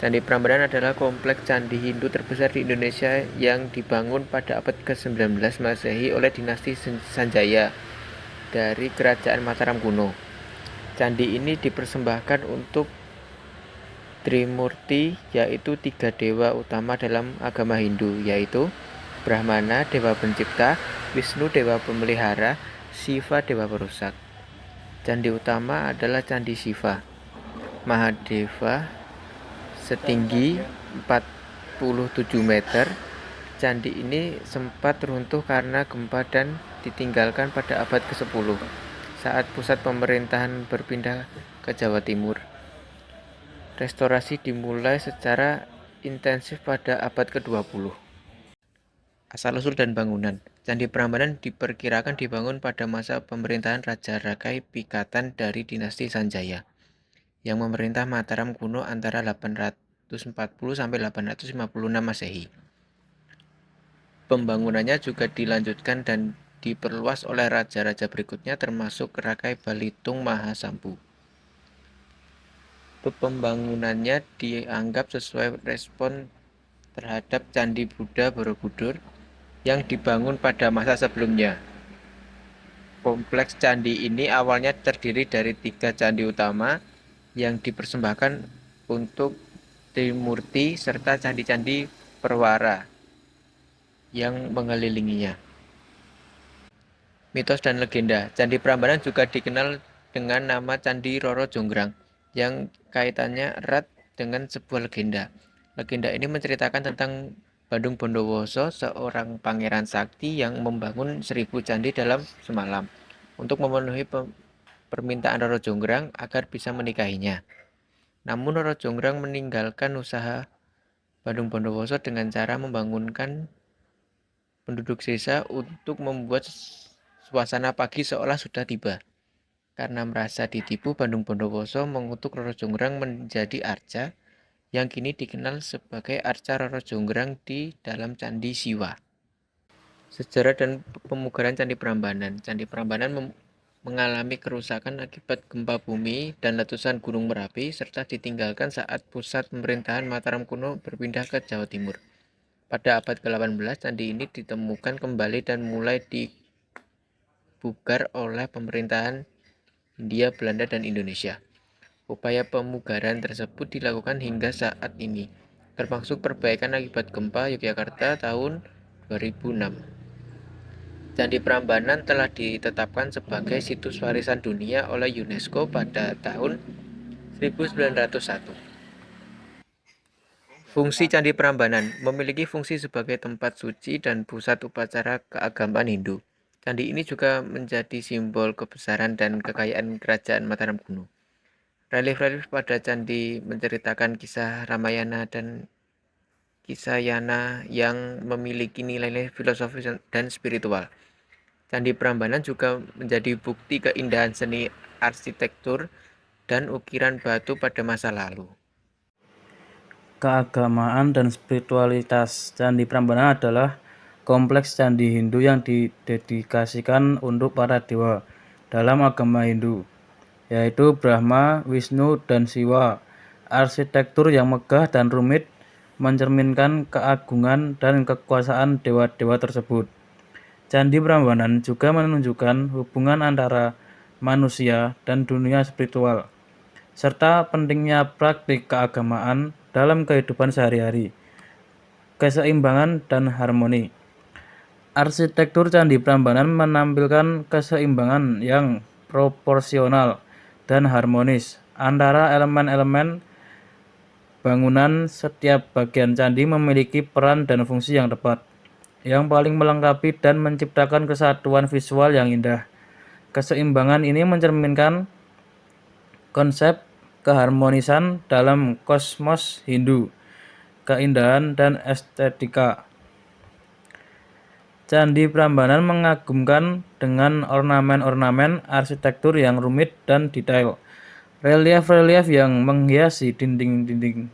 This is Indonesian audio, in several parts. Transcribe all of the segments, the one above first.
Candi Prambanan adalah kompleks candi Hindu terbesar di Indonesia yang dibangun pada abad ke-19 Masehi oleh dinasti Sanjaya dari Kerajaan Mataram kuno. Candi ini dipersembahkan untuk Trimurti, yaitu 3 dewa utama dalam agama Hindu, yaitu Brahmana, dewa pencipta, Wisnu, dewa pemelihara, Siva, dewa perusak. Candi utama adalah Candi Siva Mahadeva setinggi 47 meter. Candi ini sempat runtuh karena gempa dan ditinggalkan pada abad ke-10 saat pusat pemerintahan berpindah ke Jawa Timur. Restorasi dimulai secara intensif pada abad ke-20. Asal-usul dan bangunan. Candi Prambanan diperkirakan dibangun pada masa pemerintahan Raja Rakai Pikatan dari dinasti Sanjaya yang memerintah Mataram kuno antara 840 sampai 856 Masehi. Pembangunannya juga dilanjutkan dan diperluas oleh raja-raja berikutnya termasuk Rakai Balitung Mahasampu. Pembangunannya dianggap sesuai respon terhadap Candi Buddha Borobudur yang dibangun pada masa sebelumnya. Kompleks candi ini awalnya terdiri dari 3 candi utama yang dipersembahkan untuk Trimurti serta candi-candi perwara yang mengelilinginya. Mitos dan legenda. Candi Prambanan juga dikenal dengan nama Candi Roro Jonggrang yang kaitannya erat dengan sebuah legenda. Legenda ini menceritakan tentang Bandung Bondowoso, seorang pangeran sakti yang membangun 1000 candi dalam semalam untuk memenuhi permintaan Roro Jonggrang agar bisa menikahinya. Namun Roro Jonggrang meninggalkan usaha Bandung Bondowoso dengan cara membangunkan penduduk desa untuk membuat suasana pagi seolah sudah tiba. Karena merasa ditipu, Bandung Bondowoso mengutuk Roro Jonggrang menjadi arca yang kini dikenal sebagai arca Roro Jonggrang di dalam Candi Siwa. Sejarah dan pemugaran Candi Prambanan. Candi Prambanan mengalami kerusakan akibat gempa bumi dan letusan Gunung Merapi serta ditinggalkan saat pusat pemerintahan Mataram kuno berpindah ke Jawa Timur. Pada abad ke-18, candi ini ditemukan kembali dan mulai dipugar oleh pemerintahan Hindia Belanda dan Indonesia. Upaya pemugaran tersebut dilakukan hingga saat ini, termasuk perbaikan akibat gempa Yogyakarta tahun 2006. Candi Prambanan telah ditetapkan sebagai situs warisan dunia oleh UNESCO pada tahun 1901. Fungsi Candi Prambanan memiliki fungsi sebagai tempat suci dan pusat upacara keagamaan Hindu. Candi ini juga menjadi simbol kebesaran dan kekayaan kerajaan Mataram kuno. Relief-relief pada candi menceritakan kisah Ramayana dan kisah Yana yang memiliki nilai-nilai filosofis dan spiritual. Candi Prambanan juga menjadi bukti keindahan seni arsitektur dan ukiran batu pada masa lalu. Keagamaan dan spiritualitas. Candi Prambanan adalah kompleks candi Hindu yang didedikasikan untuk para dewa dalam agama Hindu, yaitu Brahma, Wisnu, dan Siwa. Arsitektur yang megah dan rumit mencerminkan keagungan dan kekuasaan dewa-dewa tersebut. Candi Prambanan juga menunjukkan hubungan antara manusia dan dunia spiritual, serta pentingnya praktik keagamaan dalam kehidupan sehari-hari, keseimbangan dan harmoni. Arsitektur Candi Prambanan menampilkan keseimbangan yang proporsional dan harmonis antara elemen-elemen bangunan. Setiap bagian candi memiliki peran dan fungsi yang tepat, yang paling melengkapi dan menciptakan kesatuan visual yang indah. Keseimbangan ini mencerminkan konsep keharmonisan dalam kosmos Hindu, keindahan dan estetika. Candi Prambanan mengagumkan dengan ornamen-ornamen arsitektur yang rumit dan detail. Relief-relief yang menghiasi dinding-dinding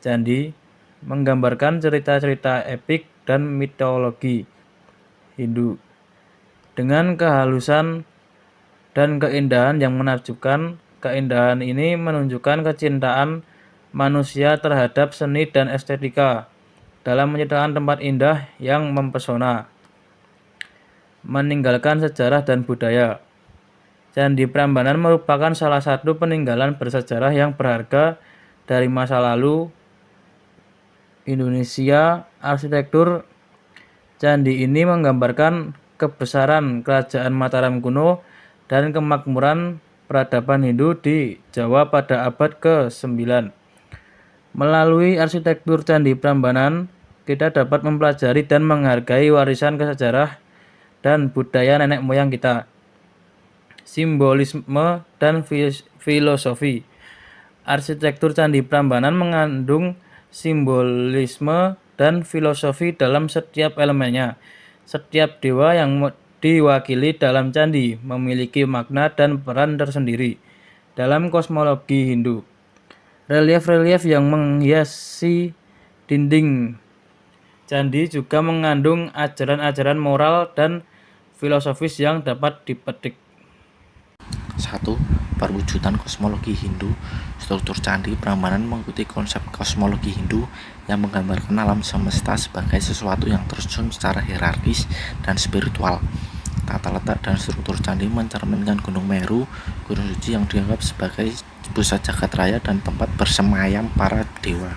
candi menggambarkan cerita-cerita epik dan mitologi Hindu dengan kehalusan dan keindahan yang menakjubkan. Keindahan ini menunjukkan kecintaan manusia terhadap seni dan estetika dalam menciptakan tempat indah yang mempesona, meninggalkan sejarah dan budaya. Candi Prambanan merupakan salah satu peninggalan bersejarah yang berharga dari masa lalu Indonesia. Arsitektur candi ini menggambarkan kebesaran Kerajaan Mataram kuno dan kemakmuran peradaban Hindu di Jawa pada abad ke-9. Melalui arsitektur Candi Prambanan, kita dapat mempelajari dan menghargai warisan sejarah dan budaya nenek moyang kita. Simbolisme dan filosofi. Arsitektur Candi Prambanan mengandung simbolisme dan filosofi dalam setiap elemennya. Setiap dewa yang diwakili dalam candi memiliki makna dan peran tersendiri dalam kosmologi Hindu. Relief-relief yang menghiasi dinding candi juga mengandung ajaran-ajaran moral dan filosofis yang dapat dipetik. 1. Perwujudan kosmologi Hindu. Struktur Candi Prambanan mengikuti konsep kosmologi Hindu yang menggambarkan alam semesta sebagai sesuatu yang tersusun secara hierarkis dan spiritual. Tata letak dan struktur candi mencerminkan Gunung Meru, gunung suci yang dianggap sebagai pusat jagat raya dan tempat bersemayam para dewa.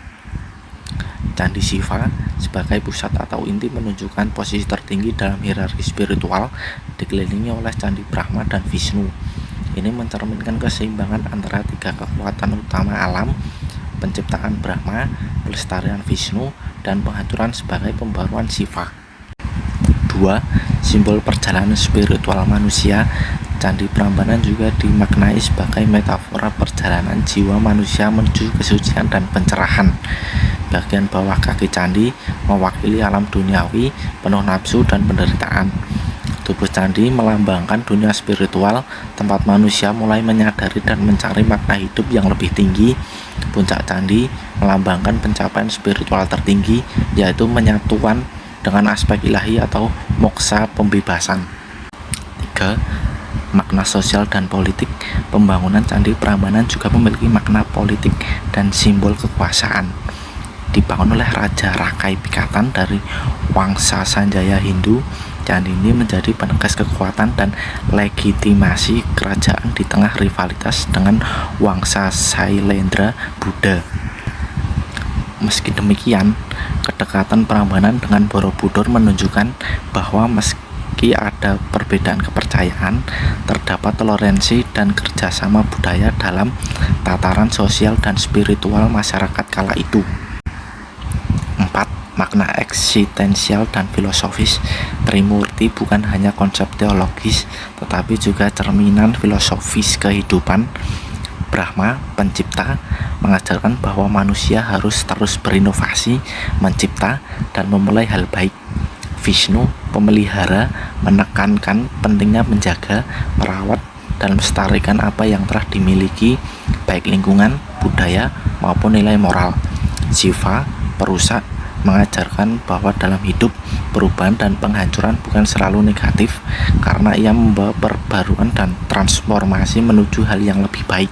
Candi Siva sebagai pusat atau inti menunjukkan posisi tertinggi dalam hierarki spiritual, dikelilingi oleh Candi Brahma dan Vishnu. Ini mencerminkan keseimbangan antara tiga kekuatan utama alam, penciptaan Brahma, pelestarian Vishnu, dan penghancuran sebagai pembaruan Siva. 2. Simbol perjalanan spiritual manusia. Candi Prambanan juga dimaknai sebagai metafora perjalanan jiwa manusia menuju kesucian dan pencerahan. Bagian bawah kaki candi mewakili alam duniawi penuh nafsu dan penderitaan. Tubuh candi melambangkan dunia spiritual, tempat manusia mulai menyadari dan mencari makna hidup yang lebih tinggi. Puncak candi melambangkan pencapaian spiritual tertinggi, yaitu menyatuan dengan aspek ilahi atau moksa pembebasan. 3. Makna sosial dan politik. Pembangunan Candi Prambanan juga memiliki makna politik dan simbol kekuasaan. Dibangun oleh Raja Rakai Pikatan dari Wangsa Sanjaya Hindu, candi ini menjadi penegas kekuatan dan legitimasi kerajaan di tengah rivalitas dengan Wangsa Sailendra Buddha. Meski demikian, kedekatan Prambanan dengan Borobudur menunjukkan bahwa meski ada perbedaan kepercayaan, terdapat toleransi dan kerjasama budaya dalam tataran sosial dan spiritual masyarakat kala itu. 4. Makna eksistensial dan filosofis. Trimurti bukan hanya konsep teologis, tetapi juga cerminan filosofis kehidupan. Brahma, pencipta, mengajarkan bahwa manusia harus terus berinovasi, mencipta, dan memulai hal baik. Vishnu, pemelihara, menekankan pentingnya menjaga, merawat, dan melestarikan apa yang telah dimiliki, baik lingkungan, budaya, maupun nilai moral. Siva, perusak, mengajarkan bahwa dalam hidup, perubahan dan penghancuran bukan selalu negatif, karena ia membawa perbaruan dan transformasi menuju hal yang lebih baik.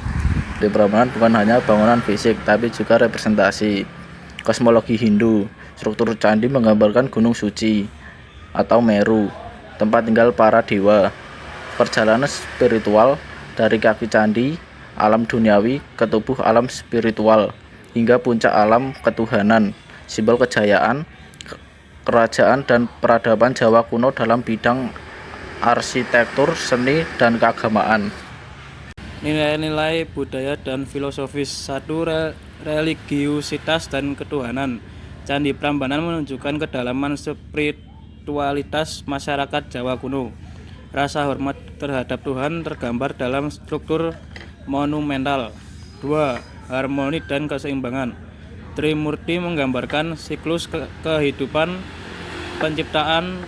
Candi Prambanan bukan hanya bangunan fisik, tapi juga representasi kosmologi Hindu. Struktur candi menggambarkan gunung suci atau Meru, tempat tinggal para dewa. Perjalanan spiritual dari kaki candi, alam duniawi, ke tubuh alam spiritual, hingga puncak alam ketuhanan. Simbol kejayaan, kerajaan, dan peradaban Jawa kuno dalam bidang arsitektur, seni, dan keagamaan. Nilai-nilai budaya dan filosofis. 1. Religiusitas dan ketuhanan. Candi Prambanan menunjukkan kedalaman spiritualitas masyarakat Jawa kuno. Rasa hormat terhadap Tuhan tergambar dalam struktur monumental. 2. Harmoni dan keseimbangan. Trimurti menggambarkan siklus kehidupan, penciptaan,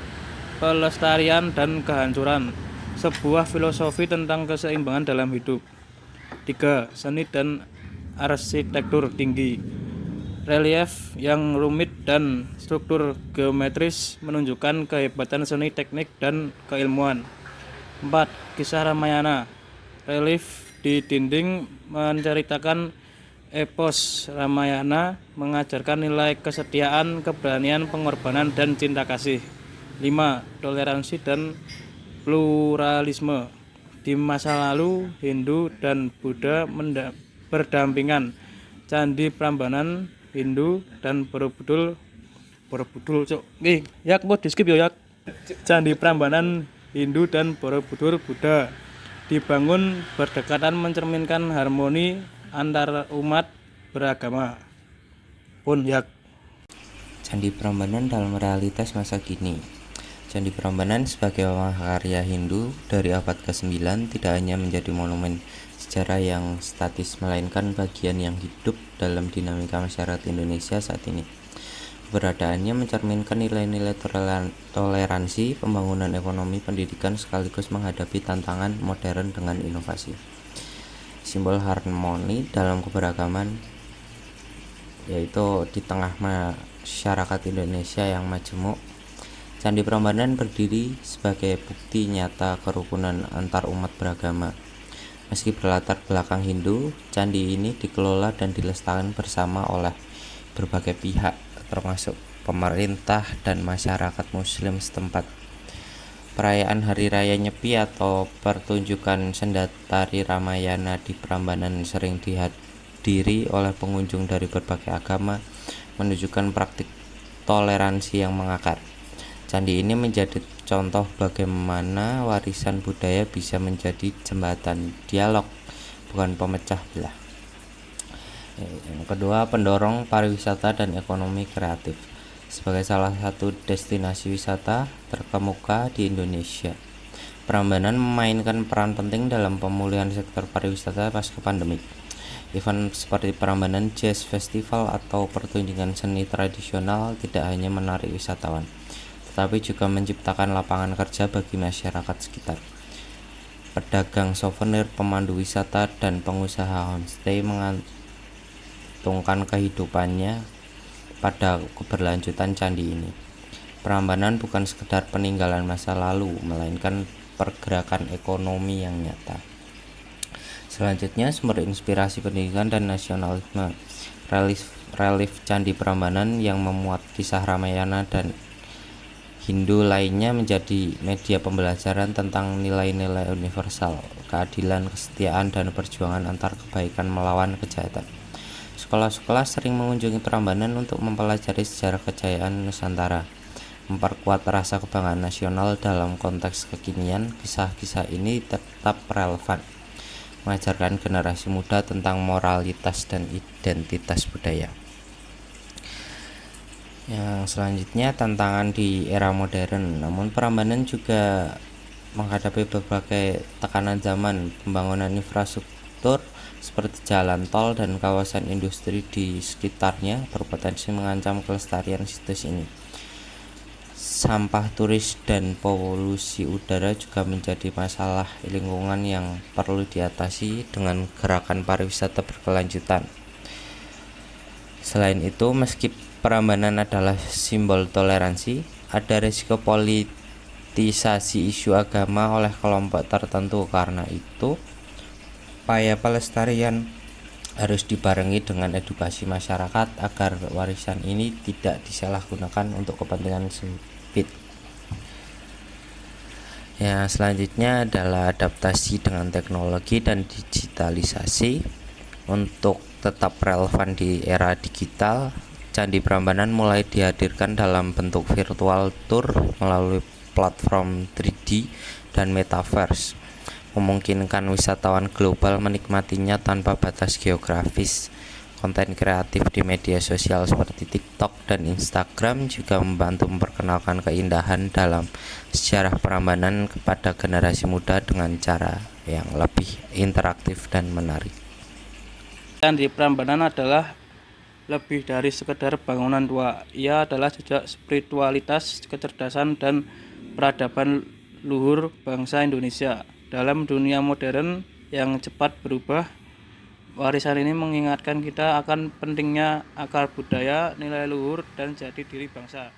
pelestarian, dan kehancuran. Sebuah filosofi tentang keseimbangan dalam hidup. 3. Seni dan arsitektur tinggi. Relief yang rumit dan struktur geometris menunjukkan kehebatan seni, teknik, dan keilmuan. 4. Kisah Ramayana. Relief di dinding menceritakan epos Ramayana mengajarkan nilai kesetiaan, keberanian, pengorbanan, dan cinta kasih. 5. Toleransi dan pluralisme. Di masa lalu, Hindu dan Buddha berdampingan. Candi Prambanan Hindu dan Borobudur Candi Prambanan Hindu dan Borobudur Buddha dibangun berdekatan mencerminkan harmoni antar umat beragama. Candi Prambanan dalam realitas masa kini. Candi Prambanan sebagai mahakarya Hindu dari abad ke-9 tidak hanya menjadi monumen sejarah yang statis, melainkan bagian yang hidup dalam dinamika masyarakat Indonesia saat ini. Keberadaannya mencerminkan nilai-nilai toleransi, pembangunan ekonomi, pendidikan, sekaligus menghadapi tantangan modern dengan inovasi. Simbol harmoni dalam keberagaman, yaitu di tengah masyarakat Indonesia yang majemuk. Candi Prambanan berdiri sebagai bukti nyata kerukunan antar umat beragama. Meski berlatar belakang Hindu, candi ini dikelola dan dilestarikan bersama oleh berbagai pihak, termasuk pemerintah dan masyarakat Muslim setempat. Perayaan Hari Raya Nyepi atau pertunjukan senda tari Ramayana di Prambanan sering dihadiri oleh pengunjung dari berbagai agama, menunjukkan praktik toleransi yang mengakar. Candi ini menjadi contoh bagaimana warisan budaya bisa menjadi jembatan dialog, bukan pemecah belah. Yang kedua, pendorong pariwisata dan ekonomi kreatif. Sebagai salah satu destinasi wisata terkemuka di Indonesia, Prambanan memainkan peran penting dalam pemulihan sektor pariwisata pasca pandemi. Event seperti Prambanan Jazz Festival atau pertunjukan seni tradisional tidak hanya menarik wisatawan, tetapi juga menciptakan lapangan kerja bagi masyarakat sekitar. Pedagang souvenir, pemandu wisata, dan pengusaha homestay mengantungkan kehidupannya pada keberlanjutan candi ini. Prambanan bukan sekedar peninggalan masa lalu, melainkan pergerakan ekonomi yang nyata. Selanjutnya, sumber inspirasi pendidikan dan nasionalisme. Relief Candi Prambanan yang memuat kisah Ramayana dan Hindu lainnya menjadi media pembelajaran tentang nilai-nilai universal, keadilan, kesetiaan, dan perjuangan antar kebaikan melawan kejahatan. Sekolah-sekolah sering mengunjungi Prambanan untuk mempelajari sejarah kejayaan Nusantara, memperkuat rasa kebanggaan nasional. Dalam konteks kekinian, kisah-kisah ini tetap relevan, mengajarkan generasi muda tentang moralitas dan identitas budaya. Yang selanjutnya, tantangan di era modern. Namun Prambanan juga menghadapi berbagai tekanan zaman. Pembangunan infrastruktur seperti jalan tol dan kawasan industri di sekitarnya berpotensi mengancam kelestarian situs ini. Sampah turis dan polusi udara juga menjadi masalah lingkungan yang perlu diatasi dengan gerakan pariwisata berkelanjutan. Selain itu, meski Prambanan adalah simbol toleransi, ada risiko politisasi isu agama oleh kelompok tertentu. Karena itu, upaya pelestarian harus dibarengi dengan edukasi masyarakat agar warisan ini tidak disalahgunakan untuk kepentingan sempit. Yang selanjutnya adalah adaptasi dengan teknologi dan digitalisasi. Untuk tetap relevan di era digital, Candi Prambanan mulai dihadirkan dalam bentuk virtual tour melalui platform 3D dan metaverse, memungkinkan wisatawan global menikmatinya tanpa batas geografis. Konten kreatif di media sosial seperti TikTok dan Instagram juga membantu memperkenalkan keindahan dalam sejarah Prambanan kepada generasi muda dengan cara yang lebih interaktif dan menarik. Candi Prambanan adalah lebih dari sekedar bangunan tua. Ia adalah jejak spiritualitas, kecerdasan, dan peradaban luhur bangsa Indonesia. Dalam dunia modern yang cepat berubah, warisan ini mengingatkan kita akan pentingnya akar budaya, nilai luhur, dan jati diri bangsa.